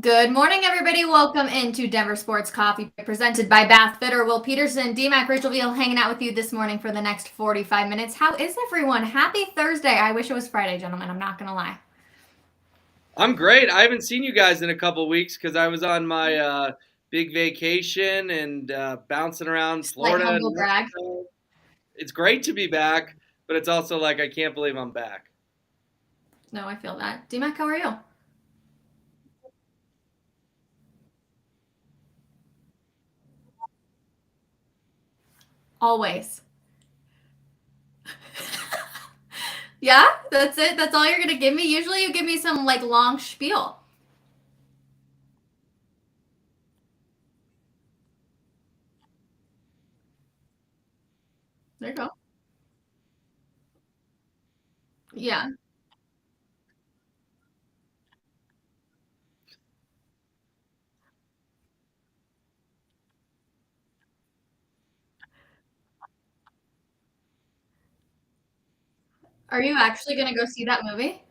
Good morning, everybody. Welcome into Denver Sports Coffee, presented by Bath Fitter. Will Peterson, D-Mac, Rachel Veal hanging out with you this morning for the next 45 minutes. How is everyone? Happy Thursday. I wish it was Friday, gentlemen. I'm not going to lie. I'm great. I haven't seen you guys in a couple weeks because I was on my big vacation and bouncing around Like Florida and humble brag. Mexico. It's great to be back, but it's also like I can't believe I'm back. No, I feel that. D-Mac, how are you? Always. Yeah, that's it. That's all you're going to give me. Usually you give me some like long spiel. There you go. Yeah. Are you actually going to go see that movie?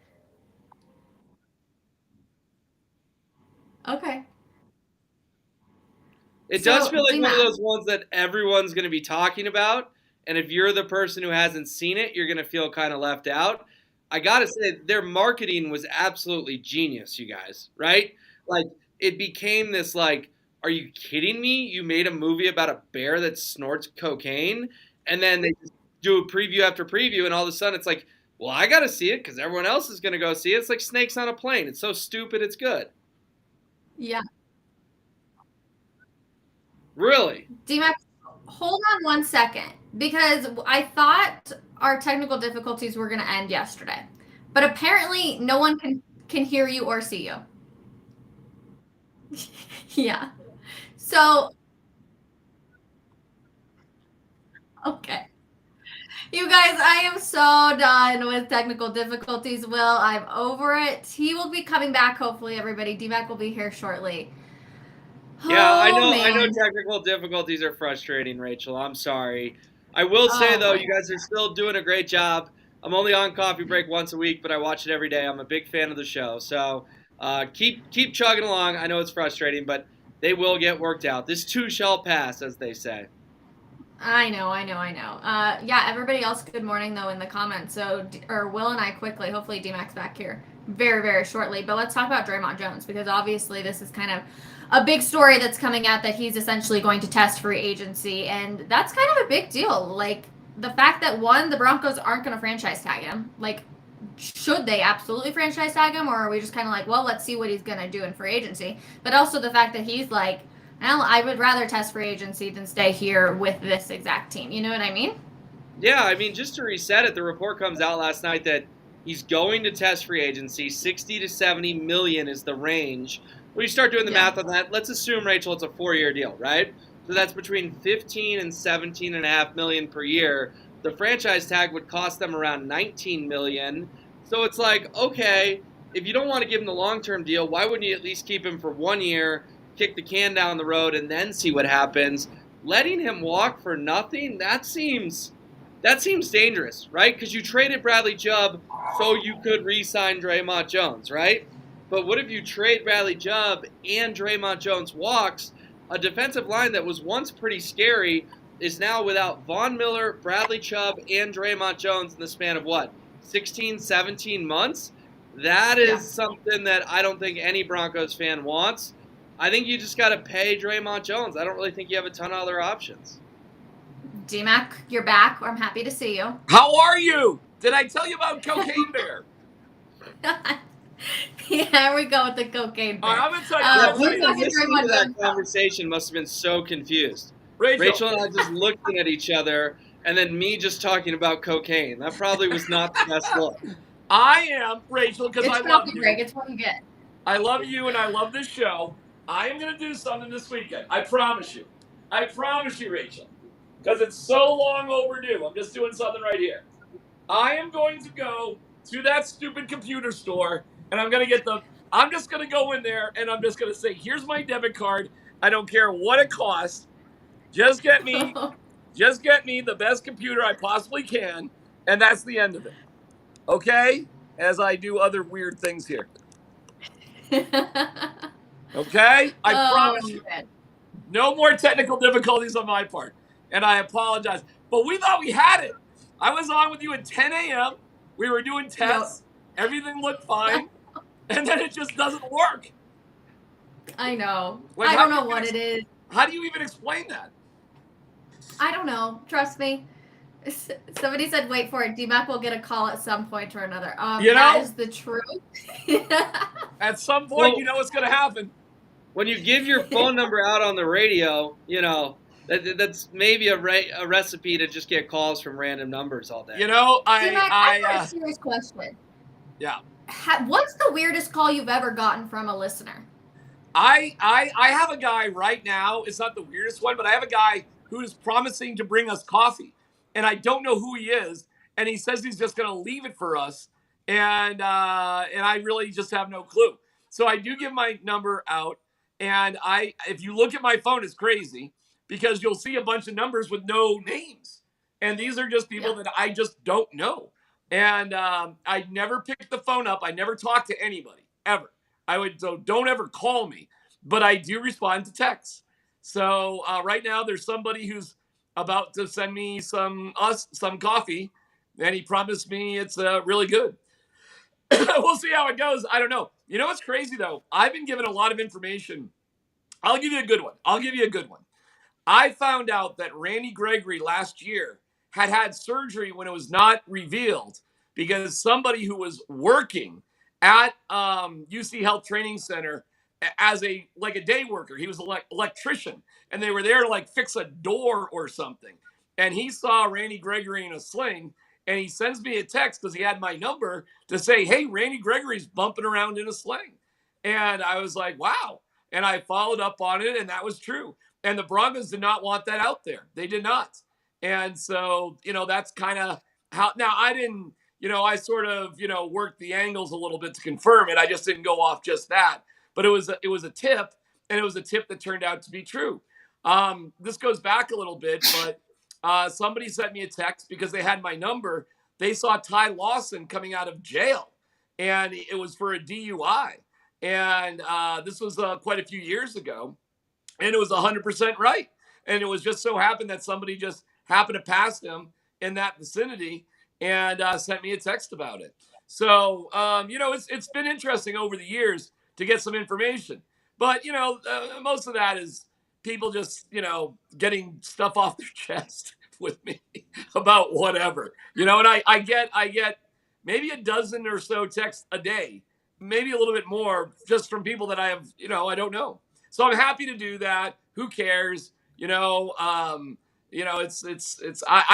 Okay. It does So, feel like one of D-Mac, those ones that everyone's going to be talking about, and if you're the person who hasn't seen it, you're going to feel kind of left out. I got to say, their marketing was absolutely genius, you guys, right? Like, it became this, like, are you kidding me? You made a movie about a bear that snorts cocaine, and then they just do a preview after preview, and all of a sudden it's like, well, I got to see it because everyone else is going to go see it. It's like snakes on a plane. It's so stupid, it's good. yeah. Really? D-Mac, hold on one second because I thought our technical difficulties were going to end yesterday, but apparently no one can hear you or see you. Yeah. So, okay. You guys, I am so done with technical difficulties. Will, I'm over it. He will be coming back, hopefully, everybody. D-Mac will be here shortly. Yeah, I Oh, know. I know man. technical difficulties are frustrating, Rachel. I'm sorry. I will say Oh, though, my you guys are still doing a great job. I'm only on coffee break once a week, but I watch it every day. I'm a big fan of the show, so keep chugging along. I know it's frustrating, but they will get worked out. This too shall pass, as they say. I know. Yeah, everybody else, good morning, though, in the comments. So, or Will and I quickly, hopefully D-Mac's back here very, very shortly. But let's talk about Draymond Jones because obviously this is kind of a big story that's coming out that he's essentially going to test free agency. And that's kind of a big deal. Like, the fact that, one, the Broncos aren't going to franchise tag him. Like, should they absolutely franchise tag him? Or are we just kind of like, well, let's see what he's going to do in free agency? But also the fact that he's like, well, I would rather test free agency than stay here with this exact team. You know what I mean? Yeah, I mean, just to reset it, the report comes out last night that he's going to test free agency. 60 to 70 million is the range. When you start doing the Yeah. math on that, let's assume, Rachel, it's a 4-year deal, right? So that's between 15 and 17 and a half million per year. The franchise tag would cost them around 19 million. So it's like, okay, if you don't want to give him the long-term deal, why wouldn't you at least keep him for 1 year, kick the can down the road, and then see what happens? Letting him walk for nothing, that seems dangerous, right? Because you traded Bradley Chubb so you could re-sign Draymond Jones, right? But what if you trade Bradley Chubb and Draymond Jones walks? A defensive line that was once pretty scary is now without Von Miller, Bradley Chubb, and Draymond Jones in the span of what, 16, 17 months? That Yeah. is something that I don't think any Broncos fan wants. I think you just got to pay Draymond Jones. I don't really think you have a ton of other options. DMAC, you're back. I'm happy to see you. How are you? Did I tell you about Cocaine Bear? Here we go with the cocaine All right, bear. I'm gonna tell you. Yeah, I'm gonna tell Let's you people talk this. to listening to Draymond that Jones. conversation must have been so confused. Rachel, Rachel and I just looking at each other, and then me just talking about cocaine. That probably was not the best look. I am Rachel because I It's love coffee break. you. It's what you get. I love you and I love this show. I am gonna do something this weekend. I promise you. I promise you, Rachel, because it's so long overdue. I'm just doing something right here. I am going to go to that stupid computer store and I'm gonna get the. I'm just gonna go in there and I'm just gonna say, "Here's my debit card. I don't care what it costs. Just get me Just get me the best computer I possibly can, and that's the end of it. Okay? As I do other weird things here. Okay? I Oh, promise you. man. No more technical difficulties on my part. And I apologize. But we thought we had it. I was on with you at 10 a.m. We were doing tests. Everything looked fine. And then it just doesn't work. I know. Like, I don't know what it is. How do you even explain that? I don't know. Trust me. Somebody said, wait for it. DMAC will get a call at some point or another. That is the truth. At some point, you know what's going to happen. When you give your phone number out on the radio, you know, that's maybe a recipe to just get calls from random numbers all day. You know, I have a serious question. Yeah. What's the weirdest call you've ever gotten from a listener? I have a guy right now. It's not the weirdest one, but I have a guy who is promising to bring us coffee. And I don't know who he is. And he says he's just going to leave it for us. And I really just have no clue. So I do give my number out. And if you look at my phone, it's crazy because you'll see a bunch of numbers with no names. And these are just people that I just don't know. And I never pick the phone up. I never talk to anybody, ever. So don't ever call me. But I do respond to texts. So right now there's somebody who's about to send me some coffee. And he promised me it's really good. We'll see how it goes. I don't know. You know what's crazy, though? I've been given a lot of information. I'll give you a good one. I found out that Randy Gregory last year had surgery when it was not revealed because somebody who was working at UC Health Training Center as a day worker, he was an electrician, and they were there to like fix a door or something. And he saw Randy Gregory in a sling, and he sends me a text because he had my number to say, hey, Randy Gregory's bumping around in a sling. And I was like, wow. And I followed up on it, and that was true. And the Broncos did not want that out there. They did not. And so, that's kind of how. Now, I didn't, I sort of, worked the angles a little bit to confirm it. I just didn't go off just that. But it was a tip, and it was a tip that turned out to be true. This goes back a little bit, but somebody sent me a text because they had my number. They saw Ty Lawson coming out of jail, and it was for a DUI. And this was quite a few years ago, and it was 100% right. And it was just so happened that somebody just happened to pass him in that vicinity and sent me a text about it. So, it's been interesting over the years to get some information. But, most of that is people just, getting stuff off their chest with me about whatever, and I get maybe a dozen or so texts a day, maybe a little bit more just from people that I have, I don't know. So I'm happy to do that. Who cares? I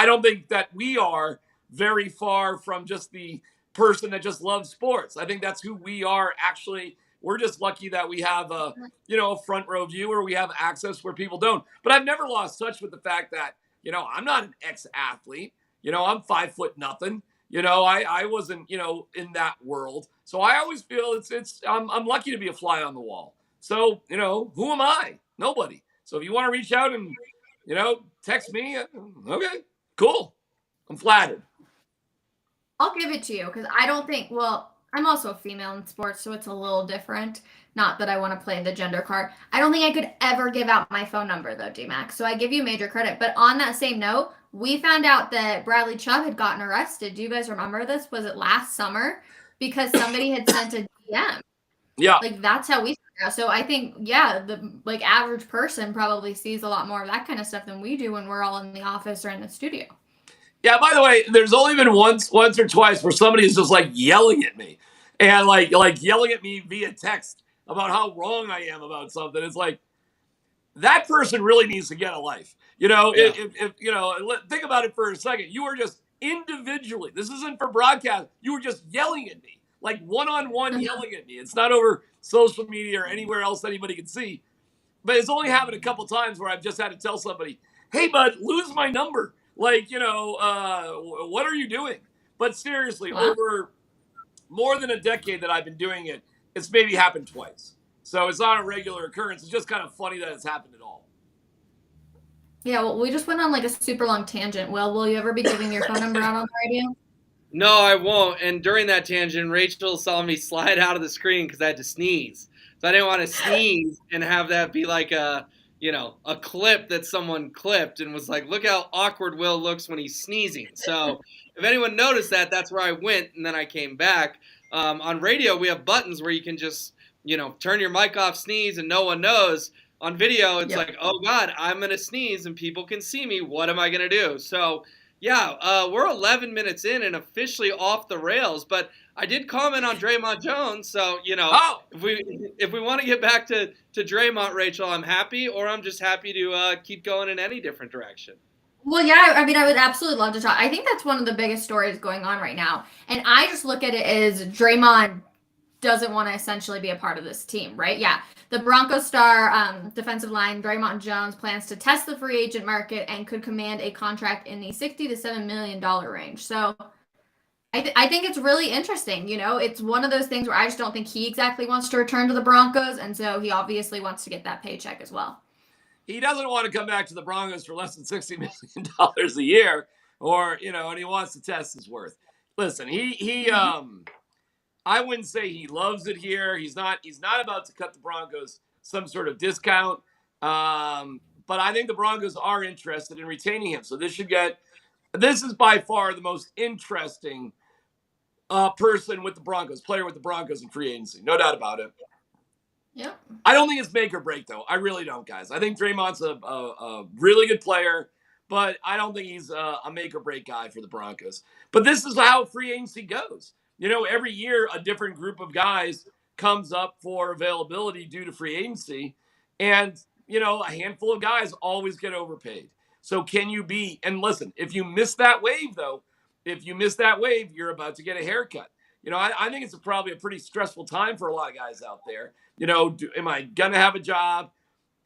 don't think that we are very far from just the person that just loves sports. I think that's who we are actually. We're just lucky that we have a front row view where we have access where people don't. But I've never lost touch with the fact that, I'm not an ex-athlete. I'm 5 foot nothing. I wasn't, in that world. So I always feel I'm lucky to be a fly on the wall. So, who am I? Nobody. So if you want to reach out and, text me, okay, cool. I'm flattered. I'll give it to you because I don't think, I'm also a female in sports, so it's a little different. Not that I want to play the gender card. I don't think I could ever give out my phone number, though, D-Max. So I give you major credit. But on that same note, we found out that Bradley Chubb had gotten arrested. Do you guys remember this? Was it last summer? Because somebody had sent a DM. Yeah. That's how we found out. So I think, the average person probably sees a lot more of that kind of stuff than we do when we're all in the office or in the studio. Yeah, by the way, there's only been once or twice where somebody is just yelling at me and like yelling at me via text about how wrong I am about something. It's like that person really needs to get a life. If think about it for a second. You were just individually. This isn't for broadcast. You were just yelling at me, like one-on-one yelling at me. It's not over social media or anywhere else anybody can see. But it's only happened a couple times where I've just had to tell somebody, "Hey, bud, lose my number." What are you doing? But seriously, over more than a decade that I've been doing it, it's maybe happened twice. So it's not a regular occurrence. It's just kind of funny that it's happened at all. Yeah, well, we just went on a super long tangent. Well, will you ever be giving your phone number out on the radio? No, I won't. And during that tangent, Rachel saw me slide out of the screen because I had to sneeze. So I didn't want to sneeze and have that be like a clip that someone clipped and was like, look how awkward Will looks when he's sneezing. So if anyone noticed that, that's where I went, and then I came back. On radio, we have buttons where you can just, turn your mic off, sneeze, and no one knows. On video, it's like, oh, God, I'm going to sneeze, and people can see me. What am I going to do? So, yeah, we're 11 minutes in and officially off the rails, but I did comment on Draymond Jones, so if we want to get back to Draymond, Rachel, I'm happy, or I'm just happy to keep going in any different direction. Well, yeah, I mean, I would absolutely love to talk. I think that's one of the biggest stories going on right now, and I just look at it as Draymond doesn't want to essentially be a part of this team, right? Yeah, the Broncos star defensive line Draymond Jones plans to test the free agent market and could command a contract in the $60 to $7 million range. So I think it's really interesting. It's one of those things where I just don't think he exactly wants to return to the Broncos, and so he obviously wants to get that paycheck as well. He doesn't want to come back to the Broncos for less than $60 million a year, or and he wants to test his worth. Listen, I wouldn't say he loves it here. He's not about to cut the Broncos some sort of discount. But I think the Broncos are interested in retaining him. So this is by far the most interesting person with the Broncos, player with the Broncos in free agency. No doubt about it. Yeah. I don't think it's make or break, though. I really don't, guys. I think Draymond's a really good player, but I don't think he's a make or break guy for the Broncos. But this is how free agency goes. Every year a different group of guys comes up for availability due to free agency. And, a handful of guys always get overpaid. So can you and listen, if you miss that wave, though, you're about to get a haircut. I think it's probably a pretty stressful time for a lot of guys out there. Am I going to have a job?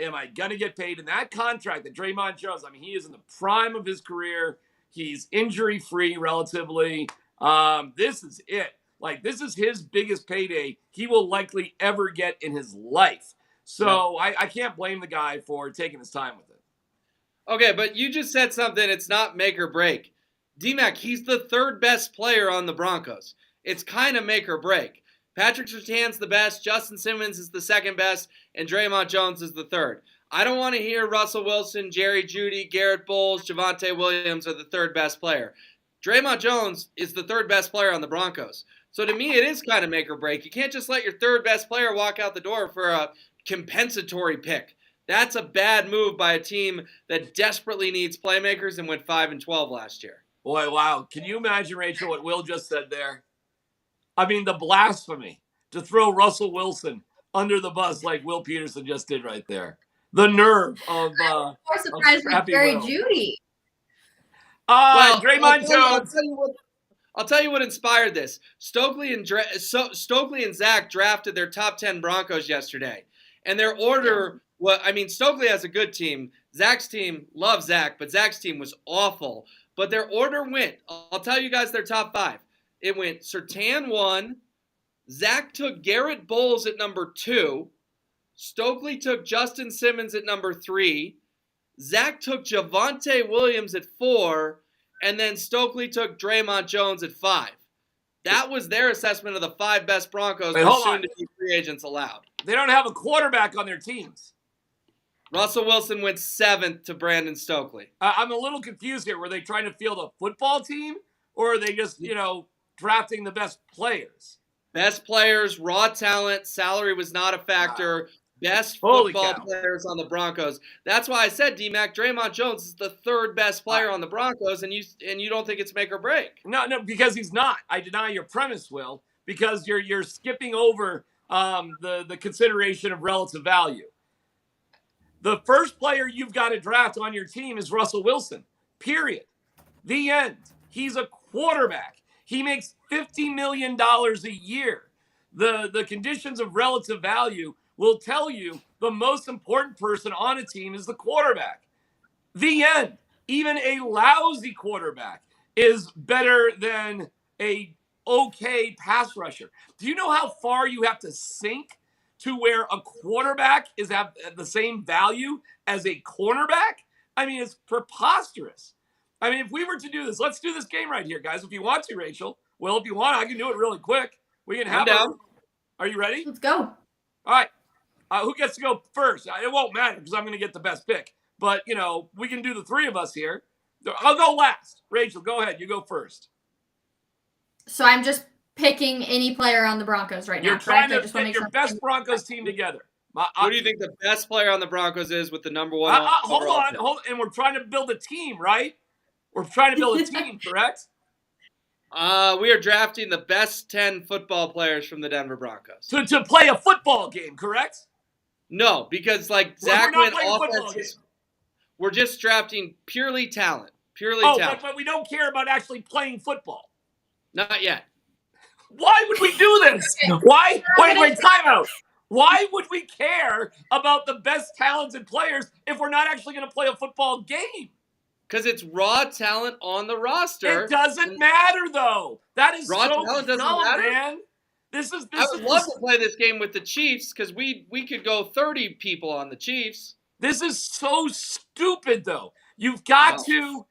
Am I going to get paid? And that contract that Draymond Jones, he is in the prime of his career. He's injury-free relatively. This is it. This is his biggest payday he will likely ever get in his life. So I can't blame the guy for taking his time with it. Okay, but you just said something. It's not make or break. D-Mac, he's the third best player on the Broncos. It's kind of make or break. Patrick Surtain's the best, Justin Simmons is the second best, and Draymond Jones is the third. I don't want to hear Russell Wilson, Jerry Jeudy, Garrett Bowles, Javonte Williams are the third best player. Draymond Jones is the third best player on the Broncos. So to me, it is kind of make or break. You can't just let your third best player walk out the door for a compensatory pick. That's a bad move by a team that desperately needs playmakers and went 5-12 last year. Boy, wow. Can you imagine, Rachel, what Will just said there? The blasphemy to throw Russell Wilson under the bus like Will Peterson just did right there. The nerve of more surprised with Jerry Jeudy. Draymond Jones. I'll tell you what inspired this. Stokely and Zach drafted their top 10 Broncos yesterday. And their order, Stokely has a good team. Zach's team, love Zach, but Zach's team was awful. But their order went, I'll tell you guys their top 5. It went Surtain 1, Zach took Garrett Bowles at number 2, Stokely took Justin Simmons at number 3, Zach took Javonte Williams at 4, and then Stokely took Draymond Jones at 5. That was their assessment of the 5 best Broncos with soon-to-be free agents allowed. They don't have a quarterback on their teams. Russell Wilson went 7th to Brandon Stokely. I'm a little confused here. Were they trying to field a football team, or are they just, drafting the best players? Best players, raw talent, salary was not a factor. Wow. Best football players on the Broncos. That's why I said, D-Mac, Draymond Jones is the third best player on the Broncos, and you don't think it's make or break. No, because he's not. I deny your premise, Will, because you're skipping over the consideration of relative value. The first player you've got to draft on your team is Russell Wilson, period. The end. He's a quarterback. He makes $50 million a year. The conditions of relative value will tell you the most important person on a team is the quarterback. The end. Even a lousy quarterback is better than a okay pass rusher. Do you know how far you have to sink to where a quarterback is at the same value as a cornerback? It's preposterous. If we were to do this, let's do this game right here, guys. If you want to, Rachel. Well, if you want, I can do it really quick. We can have down. Are you ready? Let's go. All right. Who gets to go first? It won't matter because I'm going to get the best pick. But, we can do the three of us here. I'll go last. Rachel, go ahead. You go first. So I'm just picking any player on the Broncos right now. You're trying correct? to fit your best Broncos team together. Who do you think the best player on the Broncos is with the number one? Hold on. And we're trying to build a team, right? We're trying to build a team, correct? We are drafting the best 10 football players from the Denver Broncos. To play a football game, correct? No, because Zach went offense. We're just drafting purely talent. But we don't care about actually playing football. Not yet. Why would we do this? Why? Wait, time out. Why would we care about the best talented players if we're not actually going to play a football game? Because it's raw talent on the roster. It doesn't matter, though. That is raw talent doesn't matter, man. I would love to play this game with the Chiefs because we could go 30 people on the Chiefs. This is so stupid, though. You've got to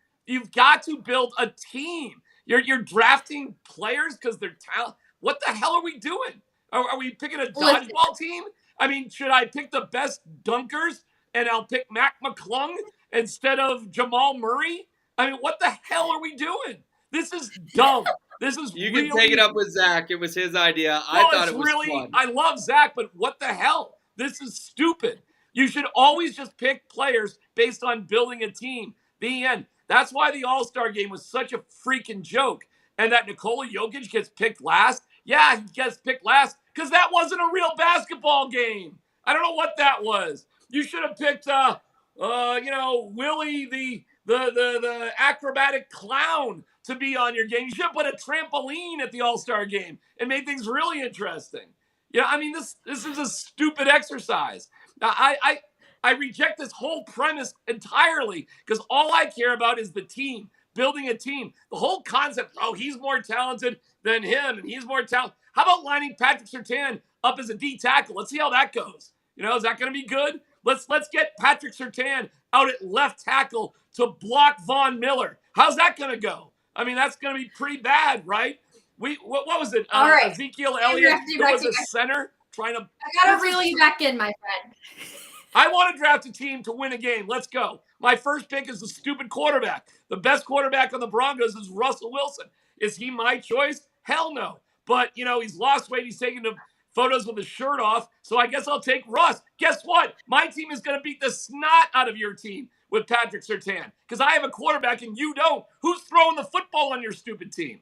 build a team. You're drafting players because they're talent. What the hell are we doing? Are we picking a dodgeball team? I mean, should I pick the best dunkers and I'll pick Mac McClung instead of Jamal Murray? I mean, what the hell are we doing? This is dumb. You can take it up with Zach. It was his idea. I thought it was fun. I love Zach, but what the hell? This is stupid. You should always just pick players based on building a team. The end. That's why the All-Star game was such a freaking joke. And that Nikola Jokic gets picked last. Yeah, he gets picked last because that wasn't a real basketball game. I don't know what that was. You should have picked, Willie the acrobatic clown to be on your game. You should have put a trampoline at the All-Star game and made things really interesting. Yeah, I mean, this is a stupid exercise. Now, I reject this whole premise entirely because all I care about is the team, building a team. The whole concept, he's more talented than him and he's more talented. How about lining Patrick Surtain up as a D tackle? Let's see how that goes. Is that going to be good? Let's get Patrick Surtain out at left tackle to block Von Miller. How's that going to go? I mean, that's going to be pretty bad, right? What was it? All right. Ezekiel Elliott was a center trying to. I got to reel you back in, my friend. I want to draft a team to win a game. Let's go. My first pick is the stupid quarterback. The best quarterback on the Broncos is Russell Wilson. Is he my choice? Hell no. But, he's lost weight. He's taking the photos with his shirt off. So I guess I'll take Russ. Guess what? My team is going to beat the snot out of your team with Patrick Surtain because I have a quarterback and you don't. Who's throwing the football on your stupid team?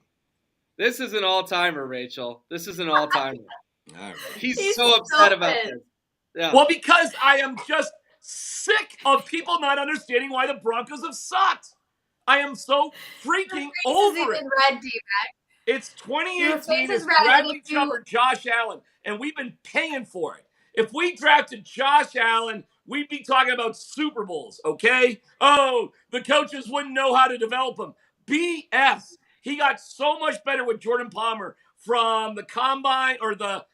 This is an all-timer, Rachel. This is an all-timer. All right. He's so upset about this. Yeah. Well, because I am just sick of people not understanding why the Broncos have sucked. I am so freaking over it. Red, D-Mac. It's 2018. It's Bradley Chubb or Josh Allen, and we've been paying for it. If we drafted Josh Allen, we'd be talking about Super Bowls, okay? Oh, the coaches wouldn't know how to develop him. BS. He got so much better with Jordan Palmer from the combine or the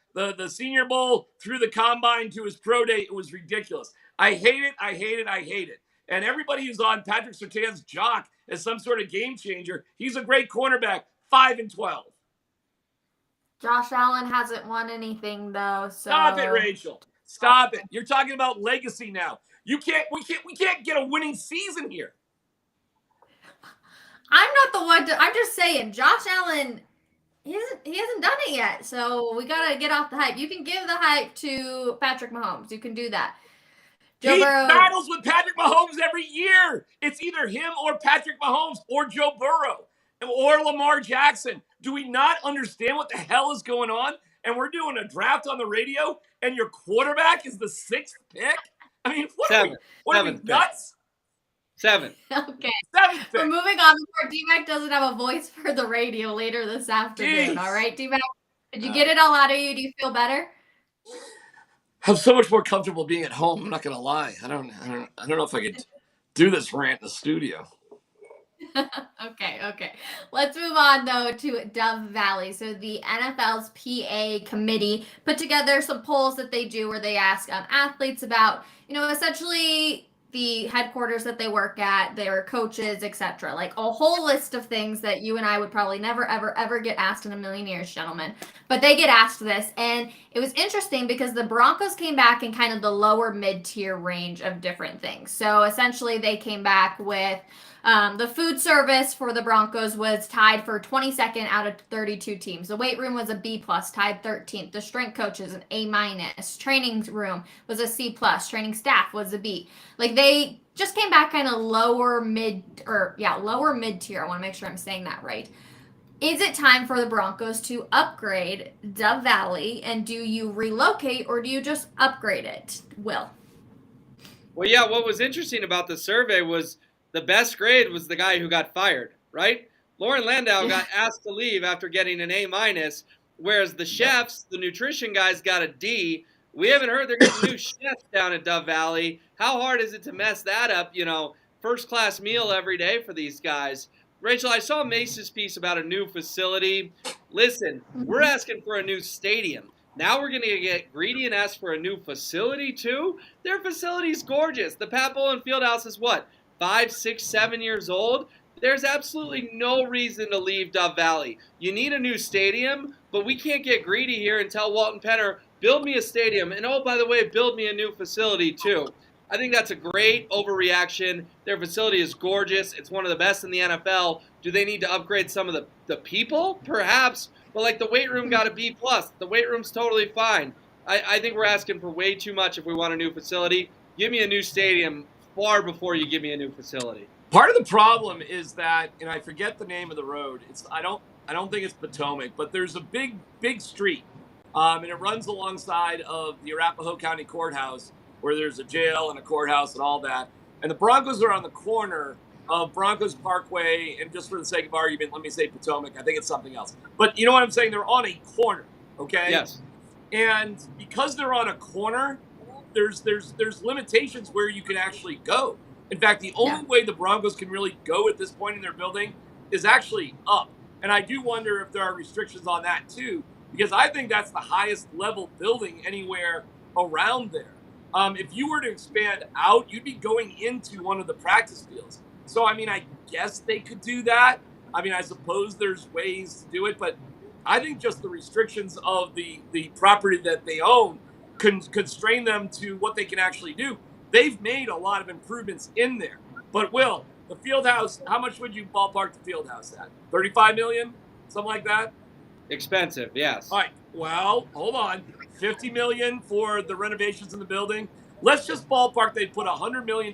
Senior Bowl through the combine to his pro day. It was ridiculous. I hate it. And everybody who's on Patrick Surtain's jock as some sort of game changer, he's a great cornerback, 5-12. Josh Allen hasn't won anything though. So stop it, Rachel. Stop it. You're talking about legacy now. We can't get a winning season here. I'm not the one I'm just saying, Josh Allen, he hasn't done it yet. So we gotta get off the hype. You can give the hype to Patrick Mahomes. You can do that. He battles with Patrick Mahomes every year. It's either him or Patrick Mahomes or Joe Burrow or Lamar Jackson. Do we not understand what the hell is going on? And we're doing a draft on the radio, and your quarterback is the 6th pick? I mean, what are we nuts? 7. Okay. 7th pick. We're moving on before D-Mac doesn't have a voice for the radio later this afternoon. Jeez. All right, D-Mac? Did you get it all out of you? Do you feel better? I'm so much more comfortable being at home. I'm not gonna lie. I don't know if I could do this rant in the studio. Okay. Let's move on, though, to Dove Valley. So the NFL's PA committee put together some polls that they do where they ask athletes about, essentially the headquarters that they work at, their coaches, etc. Like a whole list of things that you and I would probably never, ever, ever get asked in a million years, gentlemen. But they get asked this, and it was interesting because the Broncos came back in kind of the lower mid-tier range of different things. So essentially, they came back with the food service for the Broncos was tied for 22nd out of 32 teams. The weight room was a B plus, tied 13th. The strength coaches an A minus. Training room was a C plus. Training staff was a B. Like they just came back kind of lower mid tier. I want to make sure I'm saying that right. Is it time for the Broncos to upgrade Dove Valley, and do you relocate or do you just upgrade it, Will? Well, yeah, what was interesting about the survey was the best grade was the guy who got fired, right? Lauren Landau got asked to leave after getting an A minus, whereas the chefs, the nutrition guys, got a D. We haven't heard they're getting new chefs down at Dove Valley. How hard is it to mess that up? First class meal every day for these guys. Rachel, I saw Mace's piece about a new facility. Listen, we're asking for a new stadium. Now we're going to get greedy and ask for a new facility, too? Their facility's gorgeous. The Pat Bowlen Fieldhouse is what, 5, 6, 7 years old? There's absolutely no reason to leave Dove Valley. You need a new stadium, but we can't get greedy here and tell Walton Penner, build me a stadium. And oh, by the way, build me a new facility, too. I think that's a great overreaction. Their facility is gorgeous. It's one of the best in the NFL. Do they need to upgrade some of the people? Perhaps. But like the weight room got a B+. The weight room's totally fine. I think we're asking for way too much if we want a new facility. Give me a new stadium far before you give me a new facility. Part of the problem is that, and I forget the name of the road. I don't think it's Potomac, but there's a big street, and it runs alongside of the Arapahoe County Courthouse, where there's a jail and a courthouse and all that. And the Broncos are on the corner of Broncos Parkway, and just for the sake of argument, let me say Potomac. I think it's something else. But you know what I'm saying? They're on a corner, okay? Yes. And because they're on a corner, there's limitations where you can actually go. In fact, the only way the Broncos can really go at this point in their building is actually up. And I do wonder if there are restrictions on that too, because I think that's the highest level building anywhere around there. If you were to expand out, you'd be going into one of the practice fields. So, I mean, I guess they could do that. I mean, I suppose there's ways to do it, but I think just the restrictions of the property that they own constrain them to what they can actually do. They've made a lot of improvements in there. But, Will, the Fieldhouse, how much would you ballpark the Fieldhouse at? $35 million? Something like that? Expensive, yes. All right. Well, hold on. $50 million for the renovations in the building. Let's just ballpark they put $100 million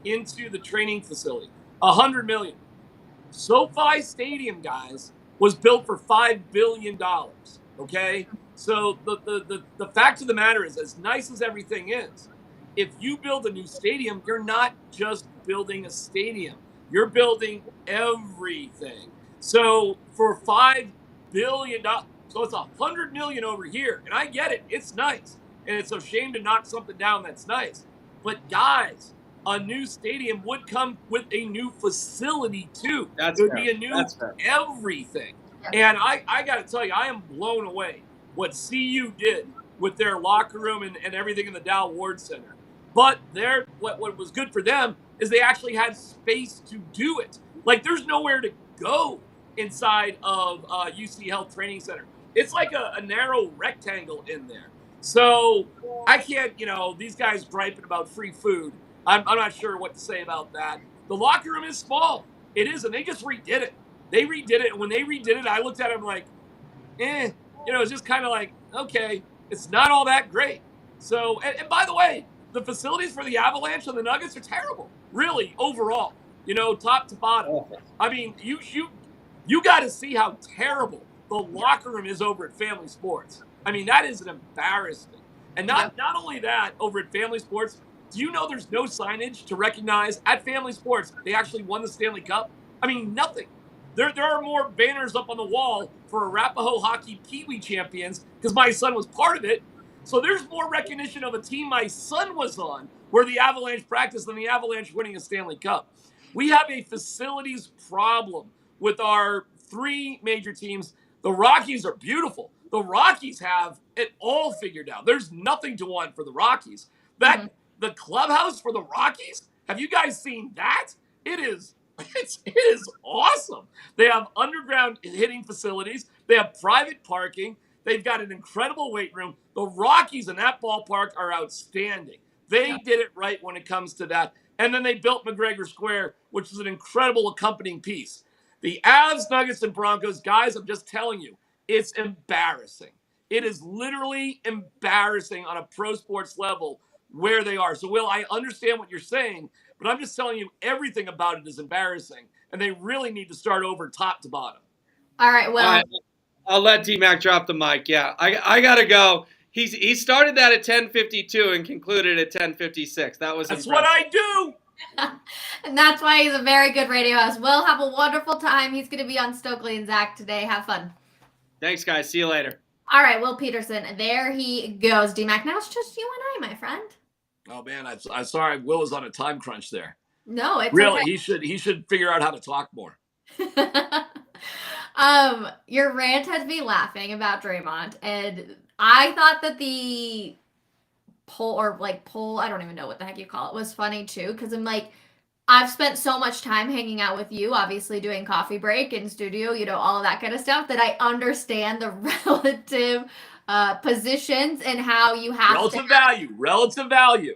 into the training facility. $100 million. SoFi Stadium, guys, was built for $5 billion. Okay? So the fact of the matter is, as nice as everything is, if you build a new stadium, you're not just building a stadium. You're building everything. So for $5 billion, so it's $100 million over here. And I get it. It's nice. And it's a shame to knock something down that's nice. But guys, a new stadium would come with a new facility too. That's It would fair. be a new That's fair. everything. And I got to tell you, I am blown away what CU did with their locker room and everything in the Dow Ward Center. But what was good for them is they actually had space to do it. Like, there's nowhere to go inside of UC Health Training Center. It's like a narrow rectangle in there. So I can't, these guys griping about free food. I'm not sure what to say about that. The locker room is small. It is, and they just redid it. They redid it, and when they redid it, I looked at it, I'm like, it's just kind of like, okay, it's not all that great. So, and by the way, the facilities for the Avalanche and the Nuggets are terrible, really, overall, top to bottom. I mean, you got to see how terrible the locker room is over at Family Sports. I mean, that is an embarrassment. And not only that, over at Family Sports, do you know there's no signage to recognize at Family Sports they actually won the Stanley Cup? I mean, nothing. There are more banners up on the wall for Arapahoe Hockey Kiwi champions because my son was part of it. So there's more recognition of a team my son was on where the Avalanche practiced than the Avalanche winning a Stanley Cup. We have a facilities problem with our three major teams. The Rockies are beautiful. The Rockies have it all figured out. There's nothing to want for the Rockies. That the clubhouse for the Rockies. Have you guys seen that? It is awesome. They have underground hitting facilities. They have private parking. They've got an incredible weight room. The Rockies in that ballpark are outstanding. They did it right when it comes to that. And then they built McGregor Square, which is an incredible accompanying piece. The Avs, Nuggets, and Broncos, guys, I'm just telling you, it's embarrassing. It is literally embarrassing on a pro sports level where they are. So, Will, I understand what you're saying, but I'm just telling you everything about it is embarrassing, and they really need to start over top to bottom. All right, Will. All right, I'll let D-Mac drop the mic. Yeah, I got to go. He started that at 10:52 and concluded at 10:56. That's what I do. And that's why he's a very good radio host. Will, have a wonderful time. He's going to be on Stokely and Zach today. Have fun. Thanks, guys. See you later. All right, Will Peterson. There he goes. D-Mac, now it's just you and I, my friend. Oh, man, I'm sorry. Will was on a time crunch there. No, it's really okay. He should figure out how to talk more. Your rant has me laughing about Draymond, and I thought that the poll, I don't even know what the heck you call it, was funny too, because I'm like, I've spent so much time hanging out with you, obviously doing coffee break in studio, all of that kind of stuff, that I understand the relative positions and how you have relative value.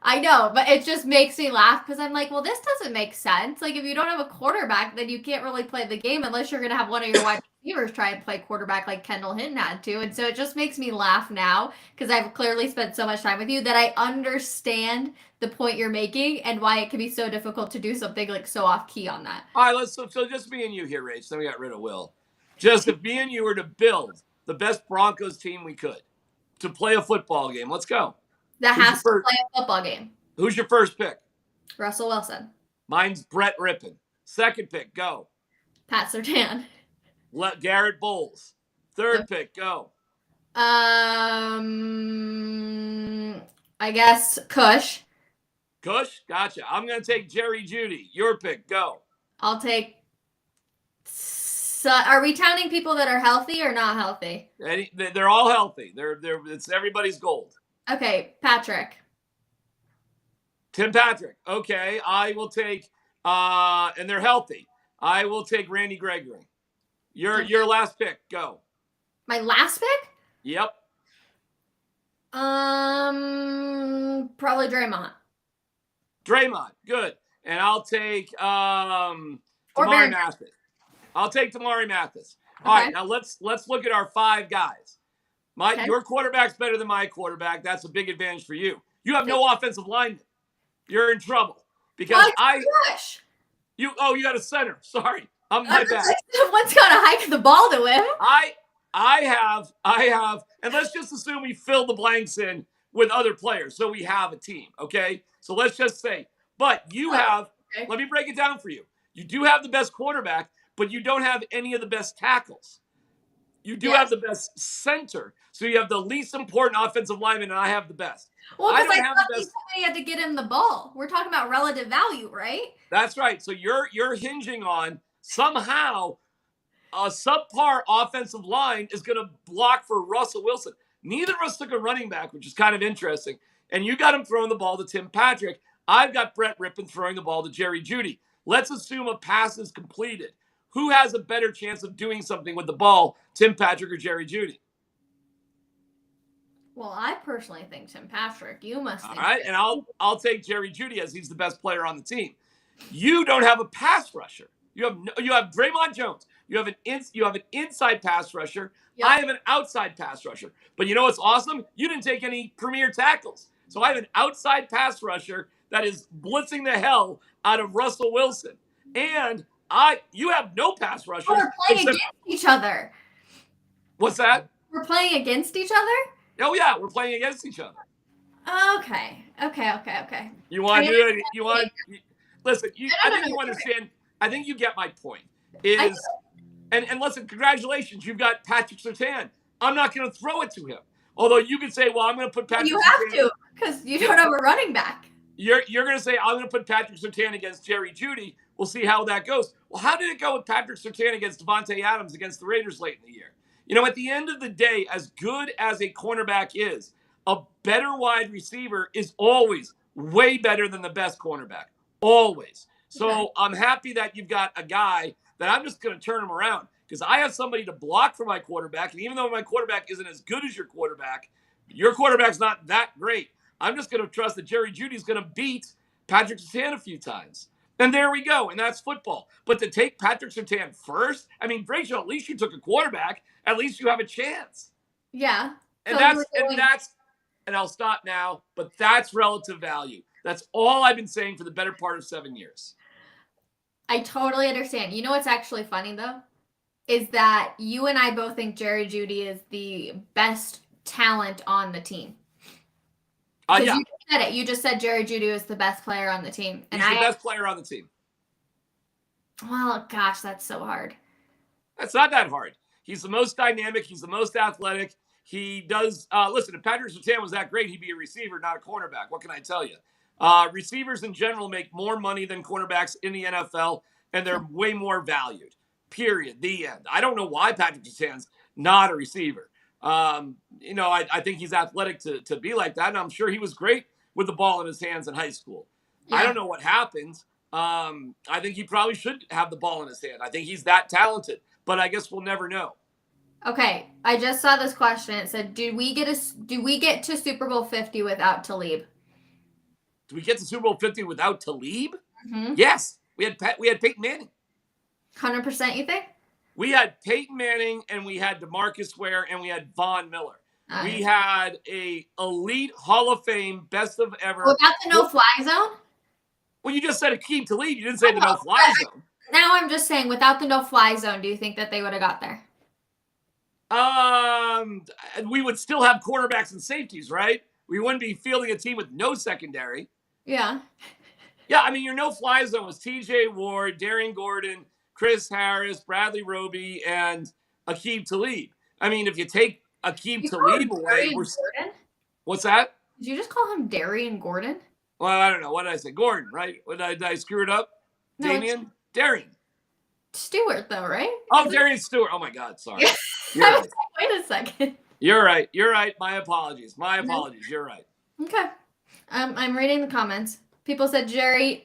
I know, but it just makes me laugh because I'm like, well, this doesn't make sense. Like, if you don't have a quarterback, then you can't really play the game unless you're going to have one of your wide receivers try and play quarterback like Kendall Hinton had to. And so it just makes me laugh now because I've clearly spent so much time with you that I understand the point you're making and why it can be so difficult to do something like so off key on that. All right, so just me and you here, Rach. Then we got rid of Will. Just if me and you were to build the best Broncos team we could to play a football game, let's go. That has to play a football game. Who's your first pick? Russell Wilson. Mine's Brett Rippon. Second pick, go. Pat Surtain. Garrett Bowles. Third pick, go. I guess Kush. Kush? Gotcha. I'm going to take Jerry Jeudy. Your pick, go. I'll take... are we counting people that are healthy or not healthy? They're all healthy. It's everybody's gold. Okay, Patrick. Tim Patrick. Okay, I will take, and they're healthy. I will take Randy Gregory. Your last pick. Go. My last pick? Yep. Probably Draymond. Draymond, good. And I'll take Tamari Mathis. I'll take Tamari Mathis. All right, now let's look at our five guys. Your quarterback's better than my quarterback. That's a big advantage for you. You have no offensive lineman. You're in trouble because you got a center. Sorry, I'm my bad. Someone's got to hike the ball to him. I have, and let's just assume we fill the blanks in with other players, so we have a team. Okay, so let's just say, but you have. Okay. Let me break it down for you. You do have the best quarterback, but you don't have any of the best tackles. You do have the best center, so you have the least important offensive lineman, and I have the best. Well, because I thought you had to get him the ball. We're talking about relative value, right? That's right. So you're hinging on somehow a subpar offensive line is going to block for Russell Wilson. Neither of us took a running back, which is kind of interesting. And you got him throwing the ball to Tim Patrick. I've got Brett Rippon throwing the ball to Jerry Jeudy. Let's assume a pass is completed. Who has a better chance of doing something with the ball, Tim Patrick or Jerry Jeudy? Well, I personally think Tim Patrick. You must think. All right, and I'll take Jerry Jeudy as he's the best player on the team. You don't have a pass rusher. You have Draymond Jones. You have an inside pass rusher. Yep. I have an outside pass rusher. But you know what's awesome? You didn't take any premier tackles. So I have an outside pass rusher that is blitzing the hell out of Russell Wilson. And you have no pass rushers. Oh, we're playing against each other. What's that? We're playing against each other? Oh, yeah, we're playing against each other. Okay. You want to do it? Listen, I think you understand. I think you get my point. And listen, congratulations, you've got Patrick Surtain. I'm not going to throw it to him. Although you could say, well, I'm going to put Patrick Surtain. You have to, because you don't have a running back. You're going to say, I'm going to put Patrick Surtain against Jerry Jeudy. We'll see how that goes. Well, how did it go with Patrick Surtain against Devontae Adams against the Raiders late in the year? At the end of the day, as good as a cornerback is, a better wide receiver is always way better than the best cornerback. Always. So I'm happy that you've got a guy that I'm just going to turn him around because I have somebody to block for my quarterback. And even though my quarterback isn't as good as your quarterback's not that great. I'm just going to trust that Jerry Jeudy's going to beat Patrick Surtain a few times. And there we go. And that's football. But to take Patrick Surtain first, I mean, Rachel, at least you took a quarterback. At least you have a chance. Yeah. And and I'll stop now, but that's relative value. That's all I've been saying for the better part of 7 years. I totally understand. You know what's actually funny, though? Is that you and I both think Jerry Jeudy is the best talent on the team. Yeah. You said it. You just said Jerry Jeudy was the best player on the team. He's the best player on the team. Well, gosh, that's so hard. That's not that hard. He's the most dynamic. He's the most athletic. He does, listen, if Patrick Surtain was that great, he'd be a receiver, not a cornerback. What can I tell you? Receivers in general make more money than cornerbacks in the NFL, and they're way more valued. Period. The end. I don't know why Patrick Surtain's not a receiver. I think he's athletic to be like that, and I'm sure he was great with the ball in his hands in high school. Yeah. I don't know what happened. I think he probably should have the ball in his hand. I think he's that talented, but I guess we'll never know. Okay, I just saw this question. It said, "Do we get to Super Bowl 50 without Talib?" Do we get to Super Bowl 50 without Talib? Mm-hmm. Yes, we had Peyton Manning. 100%, you think? We had Peyton Manning, and we had DeMarcus Ware, and we had Von Miller. We had a elite Hall of Fame, best of ever. Without the no-fly zone? Well, you just said Akeem Talib. You didn't say the no-fly zone. Now I'm just saying, without the no-fly zone, do you think that they would have got there? We would still have quarterbacks and safeties, right? We wouldn't be fielding a team with no secondary. Yeah. Yeah, I mean, your no-fly zone was T.J. Ward, Darian Gordon, Chris Harris, Bradley Roby, and Akeem Talib. I mean, if you take Akeem Talib away, what's that? Did you just call him Darian Gordon? Well, I don't know. What did I say? Gordon, right? Did I screw it up? No, Damian? Darian. Stewart, though, right? Oh, Darian Stewart. Oh, my God. Sorry. Right. Wait a second. You're right. My apologies. You're right. Okay. I'm reading the comments. People said Jeudy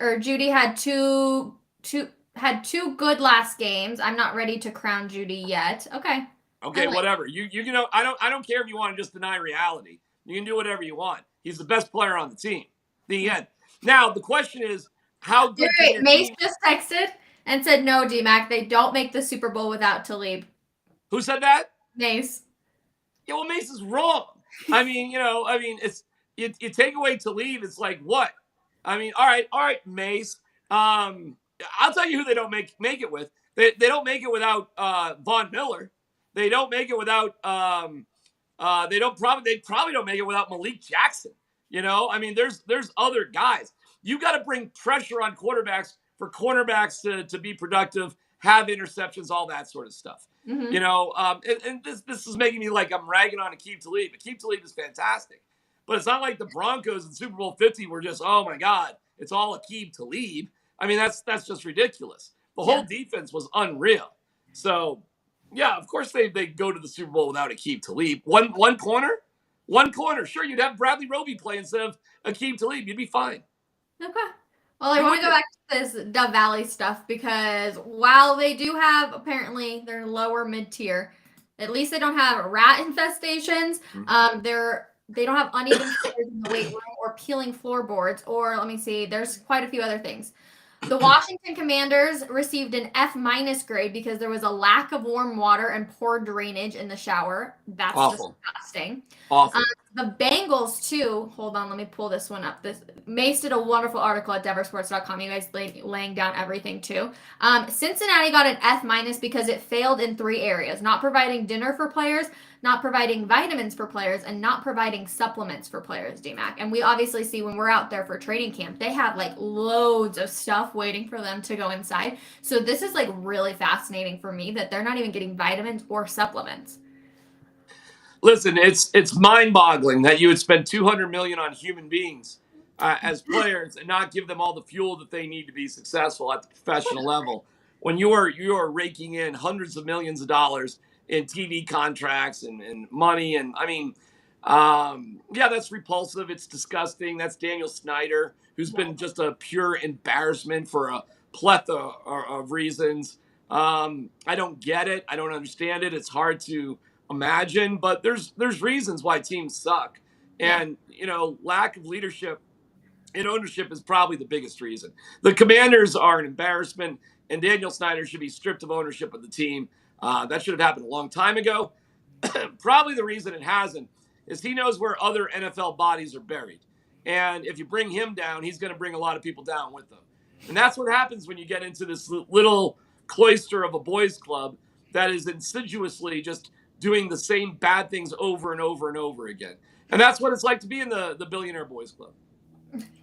had two good last games. I'm not ready to crown Jeudy yet. Okay. Okay, whatever. You know, I don't care if you want to just deny reality. You can do whatever you want. He's the best player on the team. The end. Now the question is, how good? Mace just texted and said, "No, D-Mac, they don't make the Super Bowl without Talib." Who said that? Mace. Yeah, well, Mace is wrong. I mean, it's you take away Talib, it's like what? I mean, all right, Mace. I'll tell you who they don't make it with. They don't make it without Von Miller. They don't make it without they probably don't make it without Malik Jackson. I mean, there's other guys. You got to bring pressure on quarterbacks for cornerbacks to be productive, have interceptions, all that sort of stuff. Mm-hmm. And this is making me like I'm ragging on Akeem Talib. Akeem Talib is fantastic, but it's not like the Broncos in Super Bowl 50 were just, oh my God, it's all Akeem Talib. I mean, that's just ridiculous. The whole defense was unreal. So, yeah, of course they go to the Super Bowl without Akeem Talib. One corner. Sure, you'd have Bradley Roby play instead of Akeem Talib. You'd be fine. Okay. Well, I want to go back to this Dove Valley stuff because while they do have, apparently, they're lower mid-tier, at least they don't have rat infestations. They don't have uneven floors in the weight room or peeling floorboards, or let me see, there's quite a few other things. The Washington Commanders received an F- grade because there was a lack of warm water and poor drainage in the shower. That's awful. Disgusting. Awful. The Bengals, too. Hold on, let me pull this one up. Mace did a wonderful article at DeverSports.com. You guys laying down everything, too. Cincinnati got an F- because it failed in 3 areas. Not providing dinner for players, not providing vitamins for players, and not providing supplements for players, DMAC. And we obviously see when we're out there for training camp, they have like loads of stuff waiting for them to go inside. So this is like really fascinating for me that they're not even getting vitamins or supplements. Listen, it's mind-boggling that you would spend $200 million on human beings as players and not give them all the fuel that they need to be successful at the professional level. When you are raking in hundreds of millions of dollars in TV contracts and money, and I mean, Yeah, that's repulsive. It's disgusting. That's Daniel Snyder, who's been just a pure embarrassment for a plethora of reasons. I don't get it. I don't understand it. It's hard to imagine, but there's reasons why teams suck, and lack of leadership and ownership is probably the biggest reason. The Commanders are an embarrassment, and Daniel Snyder should be stripped of ownership of the team. That should have happened a long time ago. Probably the reason it hasn't is he knows where other NFL bodies are buried. And if you bring him down, he's going to bring a lot of people down with him. And that's what happens when you get into this little cloister of a boys club that is insidiously just doing the same bad things over and over and over again. And that's what it's like to be in the Billionaire Boys Club.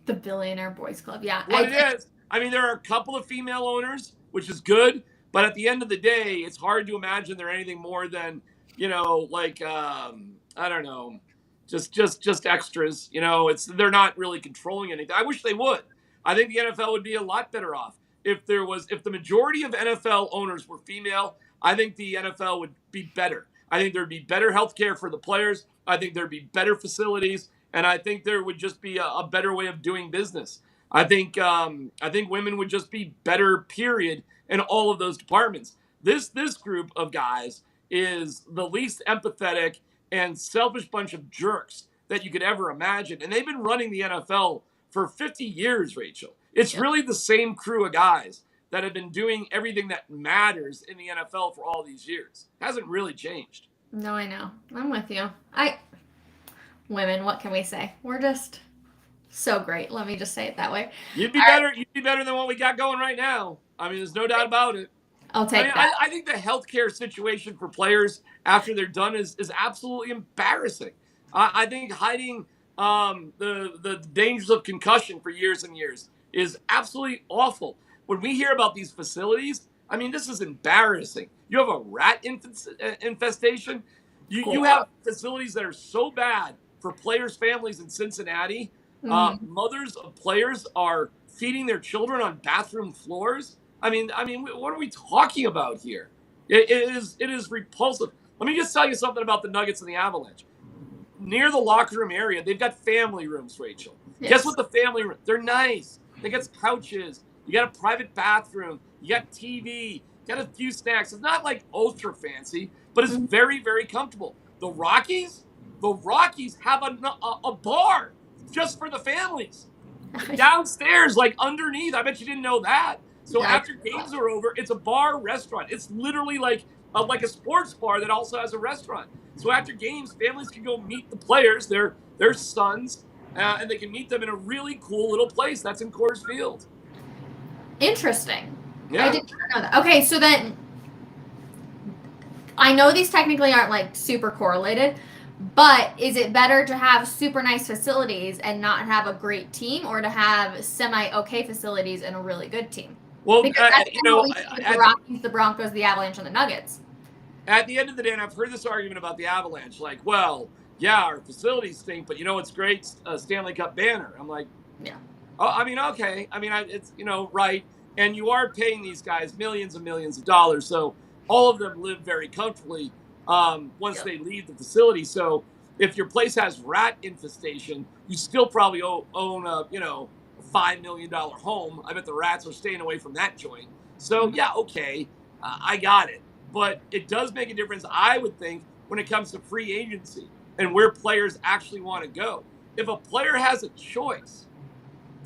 The Billionaire Boys Club, yeah. What it is. I mean, there are a couple of female owners, which is good. But at the end of the day, it's hard to imagine they're anything more than, I don't know, just extras. They're not really controlling anything. I wish they would. I think the NFL would be a lot better off if the majority of NFL owners were female. I think the NFL would be better. I think there'd be better health care for the players. I think there'd be better facilities, and I think there would just be a better way of doing business. I think women would just be better, period, in all of those departments. This group of guys is the least empathetic and selfish bunch of jerks that you could ever imagine. And they've been running the NFL for 50 years, Rachel. It's really the same crew of guys that have been doing everything that matters in the NFL for all these years. It hasn't really changed. No, I know. I'm with you. Women, what can we say? We're just so great. Let me just say it that way. You'd be better. You'd be better than what we got going right now. I mean, there's no doubt about it. I'll take that. I think the healthcare situation for players after they're done is absolutely embarrassing. I think hiding the dangers of concussion for years and years is absolutely awful. When we hear about these facilities, I mean, this is embarrassing. You have a rat infestation. You have facilities that are so bad for players' families in Cincinnati. Mothers of players are feeding their children on bathroom floors. I mean, what are we talking about here? It is repulsive. Let me just tell you something about the Nuggets and the Avalanche. Near the locker room area, they've got family rooms, Rachel. Yes. Guess what the family room? They're nice. They got couches. You got a private bathroom. You got TV. You got a few snacks. It's not like ultra fancy, but it's very, very comfortable. The Rockies have a bar just for the families. Downstairs, like underneath. I bet you didn't know that. So after games are over, it's a bar restaurant. It's literally like a sports bar that also has a restaurant. So after games, families can go meet the players, their sons, and they can meet them in a really cool little place that's in Coors Field. Interesting. Yeah. I did not know that. Okay, so then I know these technically aren't like super correlated, but is it better to have super nice facilities and not have a great team, or to have semi-okay facilities and a really good team? Well, because that's the Rockies, the Broncos, the Avalanche, and the Nuggets. At the end of the day, and I've heard this argument about the Avalanche, like, well, yeah, our facilities stink, but you know what's great? Stanley Cup banner. I'm like, yeah. Oh, I mean, okay. I mean, it's, right. And you are paying these guys millions and millions of dollars. So all of them live very comfortably once they leave the facility. So if your place has rat infestation, you still probably own a, $5 million home. I bet the rats are staying away from that joint. So, yeah, okay, I got it. But it does make a difference, I would think, when it comes to free agency and where players actually want to go. If a player has a choice,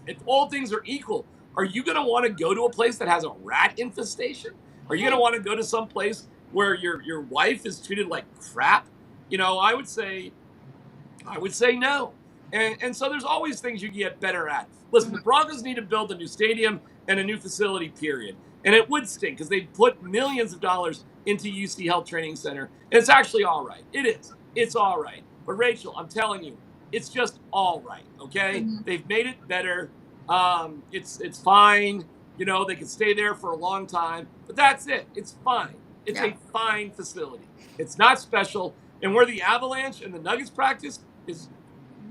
if all things are equal, are you going to want to go to a place that has a rat infestation? Are you going to want to go to some place where your wife is treated like crap? I would say no. And so there's always things you can get better at. Listen, the Broncos need to build a new stadium and a new facility, period. And it would stink because they put millions of dollars into UC Health Training Center. And it's actually all right. It is. It's all right. But Rachel, I'm telling you, it's just all right, okay? They've made it better. It's fine. They can stay there for a long time. But that's it. It's fine. It's a fine facility. It's not special. And where the Avalanche and the Nuggets practice is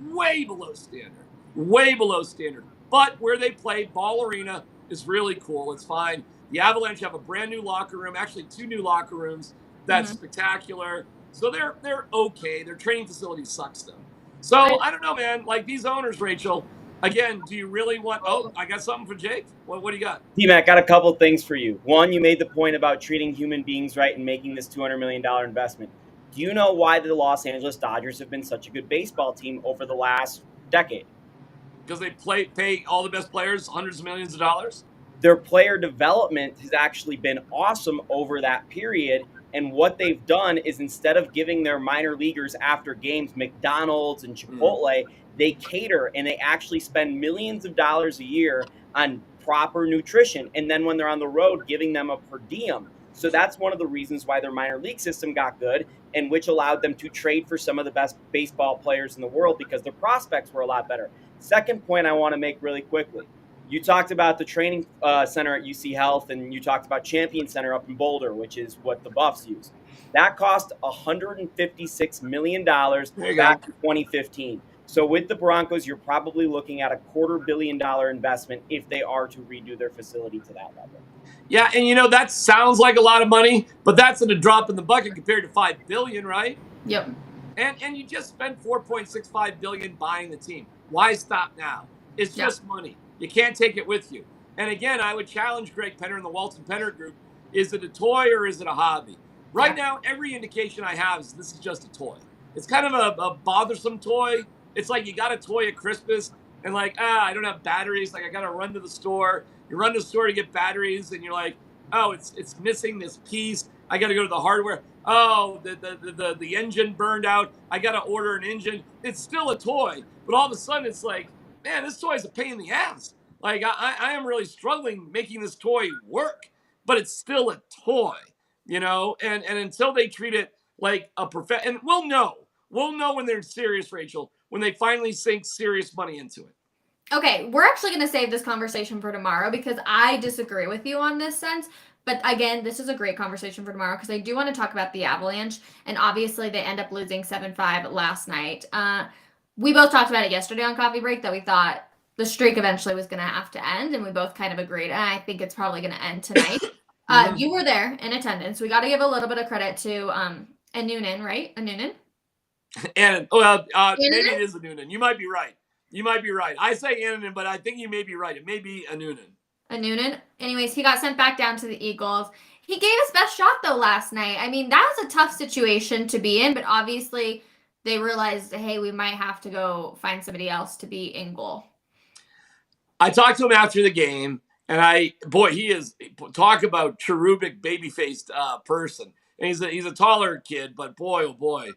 way below standard. Way below standard. But where they play, Ball Arena, is really cool. It's fine. The Avalanche have a brand new locker room, actually 2 new locker rooms. That's spectacular. So they're okay. Their training facility sucks though. So I don't know, man. Like these owners, Rachel. Again, do you really want? Oh, I got something for Jake. What do you got? T-Mac, got a couple things for you. One, you made the point about treating human beings right and making this $200 million investment. Do you know why the Los Angeles Dodgers have been such a good baseball team over the last decade? Because they pay all the best players hundreds of millions of dollars. Their player development has actually been awesome over that period. And what they've done is instead of giving their minor leaguers after games McDonald's and Chipotle, they cater and they actually spend millions of dollars a year on proper nutrition. And then when they're on the road, giving them a per diem. So that's one of the reasons why their minor league system got good, and which allowed them to trade for some of the best baseball players in the world because their prospects were a lot better. Second point I want to make really quickly. You talked about the training center at UC Health, and you talked about Champion Center up in Boulder, which is what the Buffs use. That cost $156 million back in 2015. So with the Broncos, you're probably looking at a $250 million investment if they are to redo their facility to that level. Yeah, and that sounds like a lot of money, but that's a drop in the bucket compared to $5 billion, right? Yep. And you just spent $4.65 billion buying the team. Why stop now? It's just money. You can't take it with you. And again, I would challenge Greg Penner and the Walton Penner Group. Is it a toy or is it a hobby? Right now, every indication I have is this is just a toy. It's kind of a bothersome toy. It's like you got a toy at Christmas and like, I don't have batteries. Like I got to run to the store. You run to the store to get batteries and you're like, oh, it's missing this piece. I got to go to the hardware. Oh, the engine burned out. I got to order an engine. It's still a toy. But all of a sudden it's like, man, this toy is a pain in the ass. Like I am really struggling making this toy work, but it's still a toy, and until they treat it like a and we'll know when they're serious, Rachel, when they finally sink serious money into it. Okay, we're actually going to save this conversation for tomorrow because I disagree with you on this sense. But again, this is a great conversation for tomorrow because I do want to talk about the Avalanche. And obviously, they end up losing 7-5 last night. We both talked about it yesterday on Coffee Break that we thought the streak eventually was going to have to end. And we both kind of agreed. And I think it's probably going to end tonight. You were there in attendance. We got to give a little bit of credit to Anunin, right? Anunin? And maybe it is Anunin. You might be right. I say Anunin, but I think you may be right. It may be Anunin. Anyways, he got sent back down to the Eagles. He gave his best shot, though, last night. I mean, that was a tough situation to be in, but obviously they realized, hey, we might have to go find somebody else to be in goal. I talked to him after the game, and he is, talk about cherubic, baby-faced person. And he's a taller kid, but boy, oh boy.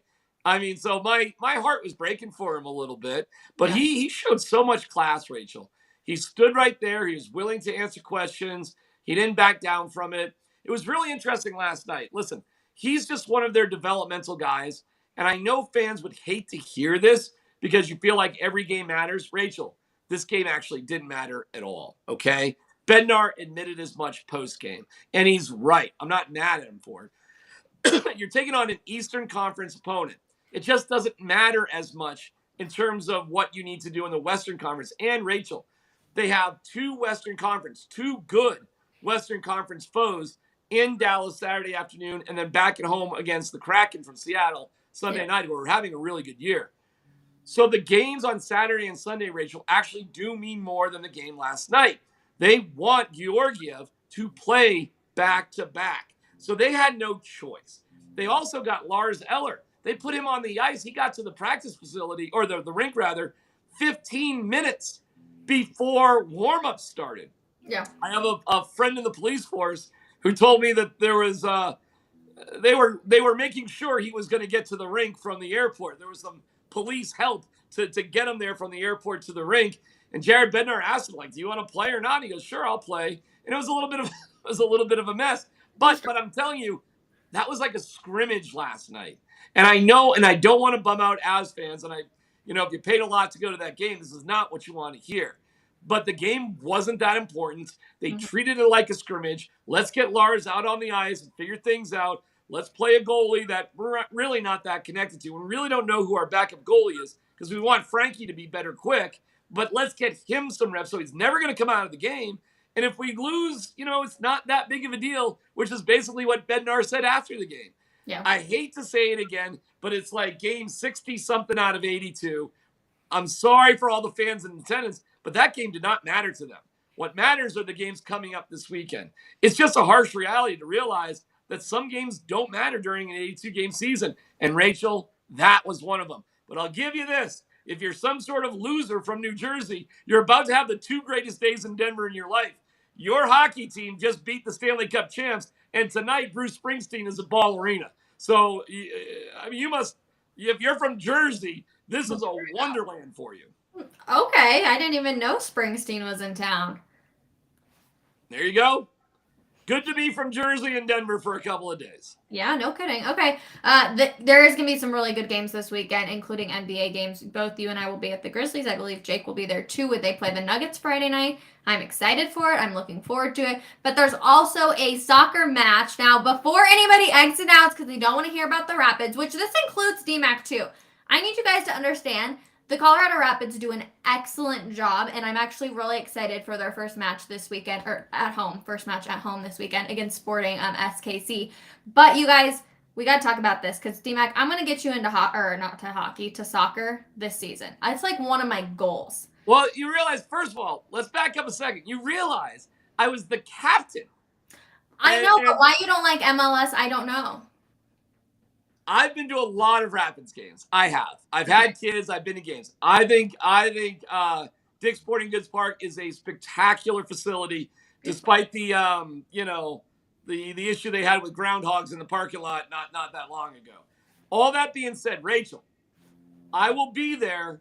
I mean, so my heart was breaking for him a little bit, but he showed so much class, Rachel. He stood right there. He was willing to answer questions. He didn't back down from it. It was really interesting last night. Listen, he's just one of their developmental guys, and I know fans would hate to hear this because you feel like every game matters. Rachel, this game actually didn't matter at all, okay? Bednar admitted as much post-game, and he's right. I'm not mad at him for it. You're taking on an Eastern Conference opponent. It just doesn't matter as much in terms of what you need to do in the Western Conference. And Rachel, they have two good Western Conference foes in Dallas Saturday afternoon and then back at home against the Kraken from Seattle Sunday night, where we're having a really good year. So the games on Saturday and Sunday, Rachel, actually do mean more than the game last night. They want Georgiev to play back-to-back. So they had no choice. They also got Lars Eller. They put him on the ice. He got to the practice facility, or the rink rather, 15 minutes before warm-up started. Yeah. I have a friend in the police force who told me that there was they were making sure he was going to get to the rink from the airport. There was some police help to get him there from the airport to the rink. And Jared Bednar asked him, like, do you want to play or not? And he goes, sure, I'll play. And it was a little bit of a mess. But I'm telling you, that was like a scrimmage last night. And I know, and I don't want to bum out Avs fans. And if you paid a lot to go to that game, this is not what you want to hear. But the game wasn't that important. They treated it like a scrimmage. Let's get Lars out on the ice and figure things out. Let's play a goalie that we're really not that connected to. We really don't know who our backup goalie is because we want Frankie to be better quick. But let's get him some reps so he's never going to come out of the game. And if we lose, it's not that big of a deal, which is basically what Bednar said after the game. Yeah. I hate to say it again, but it's like game 60-something out of 82. I'm sorry for all the fans in attendance, but that game did not matter to them. What matters are the games coming up this weekend. It's just a harsh reality to realize that some games don't matter during an 82-game season. And Rachel, that was one of them. But I'll give you this. If you're some sort of loser from New Jersey, you're about to have the 2 greatest days in Denver in your life. Your hockey team just beat the Stanley Cup champs, and tonight Bruce Springsteen is at Ball Arena. So, I mean, if you're from Jersey, this is a wonderland for you. Okay, I didn't even know Springsteen was in town. There you go. Good to be from Jersey and Denver for a couple of days. Yeah, no kidding. Okay. There is going to be some really good games this weekend, including NBA games. Both you and I will be at the Grizzlies. I believe Jake will be there too. They play the Nuggets Friday night. I'm excited for it. I'm looking forward to it. But there's also a soccer match. Now, before anybody exits out because they don't want to hear about the Rapids, which this includes DMAC too, I need you guys to understand the Colorado Rapids do an excellent job, and I'm actually really excited for their first match this weekend, or at home, first match at home this weekend against Sporting SKC. But you guys, we got to talk about this because DMAC, I'm going to get you into to soccer this season. It's like one of my goals. Well, you realize, first of all, let's back up a second. You realize I was the captain. I know, but why you don't like MLS, I don't know. I've been to a lot of Rapids games. I have. I've had kids. I've been to games. I think Dick's Sporting Goods Park is a spectacular facility, despite the the issue they had with groundhogs in the parking lot not that long ago. All that being said, Rachel, I will be there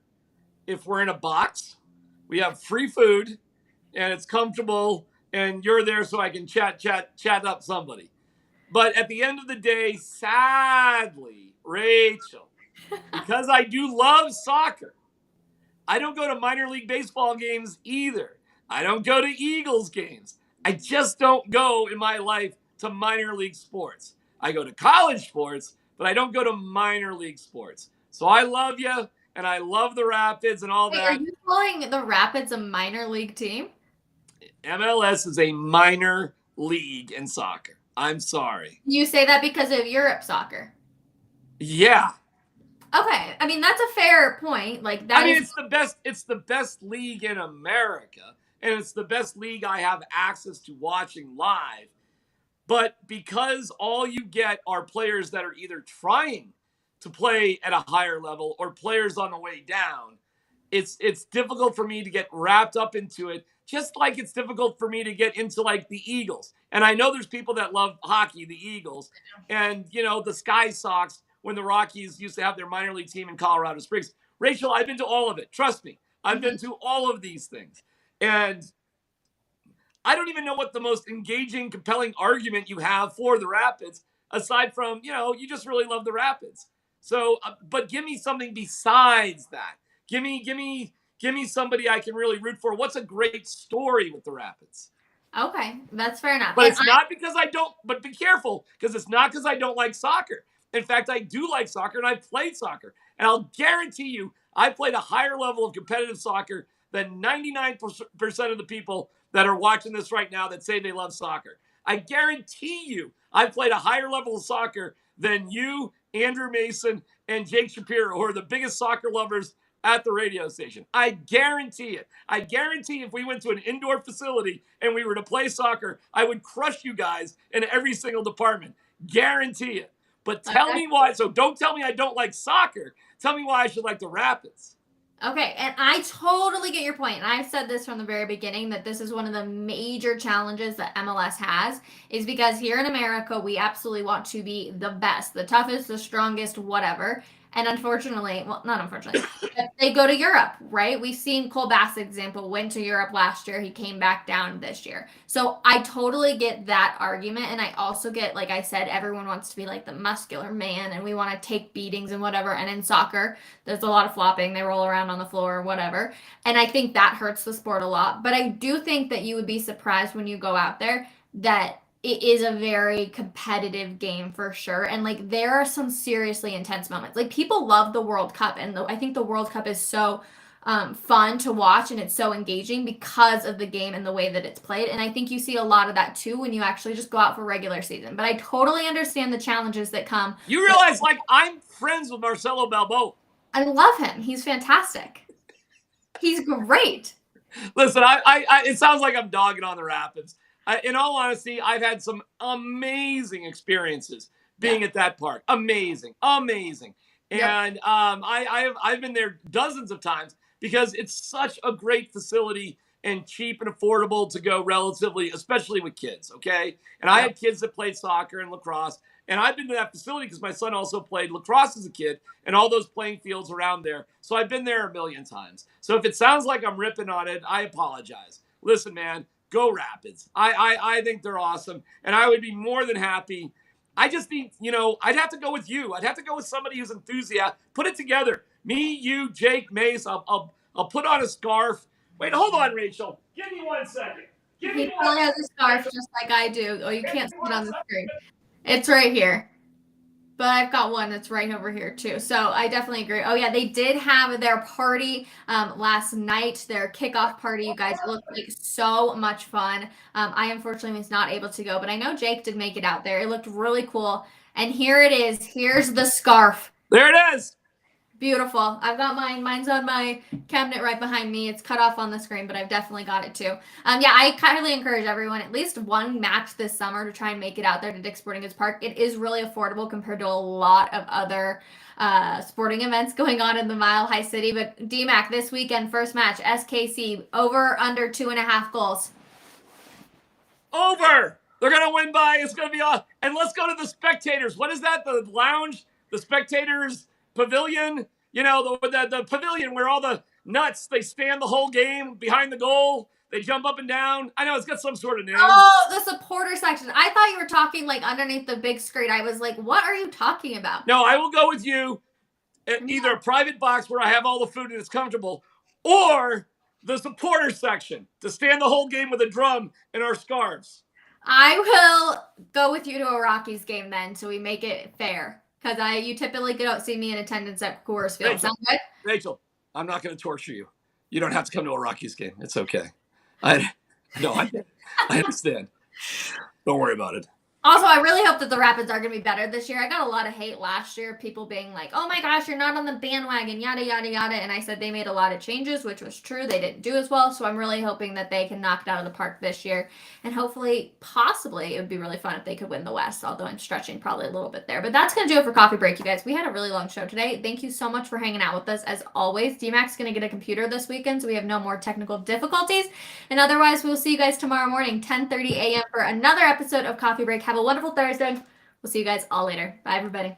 if we're in a box. We have free food, and it's comfortable, and you're there so I can chat up somebody. But at the end of the day, sadly, Rachel, because I do love soccer, I don't go to minor league baseball games either. I don't go to Eagles games. I just don't go in my life to minor league sports. I go to college sports, but I don't go to minor league sports. So I love you, and I love the Rapids and all that. Are you calling the Rapids a minor league team? MLS is a minor league in soccer. I'm sorry. You say that because of Europe soccer. Yeah. Okay. I mean, that's a fair point. Like that it's the best league in America, and it's the best league I have access to watching live. But because all you get are players that are either trying to play at a higher level or players on the way down, it's difficult for me to get wrapped up into it. Just like it's difficult for me to get into like the Eagles. And I know there's people that love hockey, the Eagles, and the Sky Sox when the Rockies used to have their minor league team in Colorado Springs. Rachel, I've been to all of it. Trust me. I've been to all of these things. And I don't even know what the most engaging, compelling argument you have for the Rapids, aside from, you just really love the Rapids. So, but give me something besides that. Give me somebody I can really root for. What's a great story with the Rapids? Okay, that's fair enough. But not because I don't, but be careful, because it's not because I don't like soccer. In fact, I do like soccer, and I've played soccer. And I'll guarantee you, I played a higher level of competitive soccer than 99% of the people that are watching this right now that say they love soccer. I guarantee you, I've played a higher level of soccer than you, Andrew Mason, and Jake Shapiro, who are the biggest soccer lovers at the radio station. I guarantee it. I guarantee if we went to an indoor facility and we were to play soccer, I would crush you guys in every single department. Guarantee it. But tell me why. So don't tell me I don't like soccer. Tell me why I should like the Rapids. Okay, and I totally get your point. And I've said this from the very beginning that this is one of the major challenges that MLS has, is because here in America, we absolutely want to be the best, the toughest, the strongest, whatever. And unfortunately, well, not unfortunately, they go to Europe, right? We've seen Cole Bass's example, went to Europe last year. He came back down this year. So I totally get that argument. And I also get, like I said, everyone wants to be like the muscular man and we want to take beatings and whatever. And in soccer, there's a lot of flopping. They roll around on the floor or whatever. And I think that hurts the sport a lot. But I do think that you would be surprised when you go out there that it is a very competitive game for sure. And like there are some seriously intense moments. Like people love the World Cup, and I think the World Cup is so fun to watch and it's so engaging because of the game and the way that it's played. And I think you see a lot of that too when you actually just go out for regular season. But I totally understand the challenges that come. You realize, like, I'm friends with Marcelo Balboa. I love him. He's fantastic. He's great. Listen, I it sounds like I'm dogging on the Rapids. In all honesty, I've had some amazing experiences being at that park. Amazing. And I've been there dozens of times because it's such a great facility and cheap and affordable to go relatively, especially with kids, okay? And I had kids that played soccer and lacrosse, and I've been to that facility because my son also played lacrosse as a kid and all those playing fields around there. So I've been there a million times. So if it sounds like I'm ripping on it, I apologize. Listen, man, go Rapids. I think they're awesome, and I would be more than happy. I just need, I'd have to go with you. I'd have to go with somebody who's enthusiastic. Put it together. Me, you, Jake, Mace. I'll put on a scarf. Wait, hold on, Rachel. Give me 1 second. He probably has a scarf just like I do. Oh, you can't see it on the screen. It's right here. But I've got one that's right over here too. So I definitely agree. Oh yeah, they did have their party last night, their kickoff party. You guys looked like so much fun. I unfortunately was not able to go, but I know Jake did make it out there. It looked really cool. And here it is. Here's the scarf. There it is. Beautiful. I've got mine. Mine's on my cabinet right behind me. It's cut off on the screen, but I've definitely got it too. Yeah, I kindly encourage everyone at least one match this summer to try and make it out there to Dick's Sporting Goods Park. It is really affordable compared to a lot of other sporting events going on in the Mile High City. But DMAC this weekend, first match, SKC, over under 2.5 goals. Over. They're going to win by, it's going to be off. And let's go to the spectators. What is that? The lounge? The spectators pavilion, the pavilion where all the nuts, they stand the whole game behind the goal. They jump up and down. I know it's got some sort of name. Oh, the supporter section. I thought you were talking like underneath the big screen. I was like, what are you talking about? No, I will go with you at either a private box where I have all the food and it's comfortable, or the supporter section to stand the whole game with a drum and our scarves. I will go with you to a Rockies game then, so we make it fair. Because you typically don't see me in attendance at Coors Field. Sound good? Rachel, I'm not going to torture you. You don't have to come to a Rockies game. It's okay. I understand. Don't worry about it. Also, I really hope that the Rapids are going to be better this year. I got a lot of hate last year, people being like, oh my gosh, you're not on the bandwagon, yada, yada, yada. And I said they made a lot of changes, which was true. They didn't do as well. So I'm really hoping that they can knock it out of the park this year. And hopefully, possibly, it would be really fun if they could win the West, although I'm stretching probably a little bit there. But that's going to do it for Coffee Break, you guys. We had a really long show today. Thank you so much for hanging out with us. As always, DMAC's going to get a computer this weekend, so we have no more technical difficulties. And otherwise, we'll see you guys tomorrow morning, 10:30 a.m. for another episode of Coffee Break. Have a wonderful Thursday. We'll see you guys all later. Bye, everybody.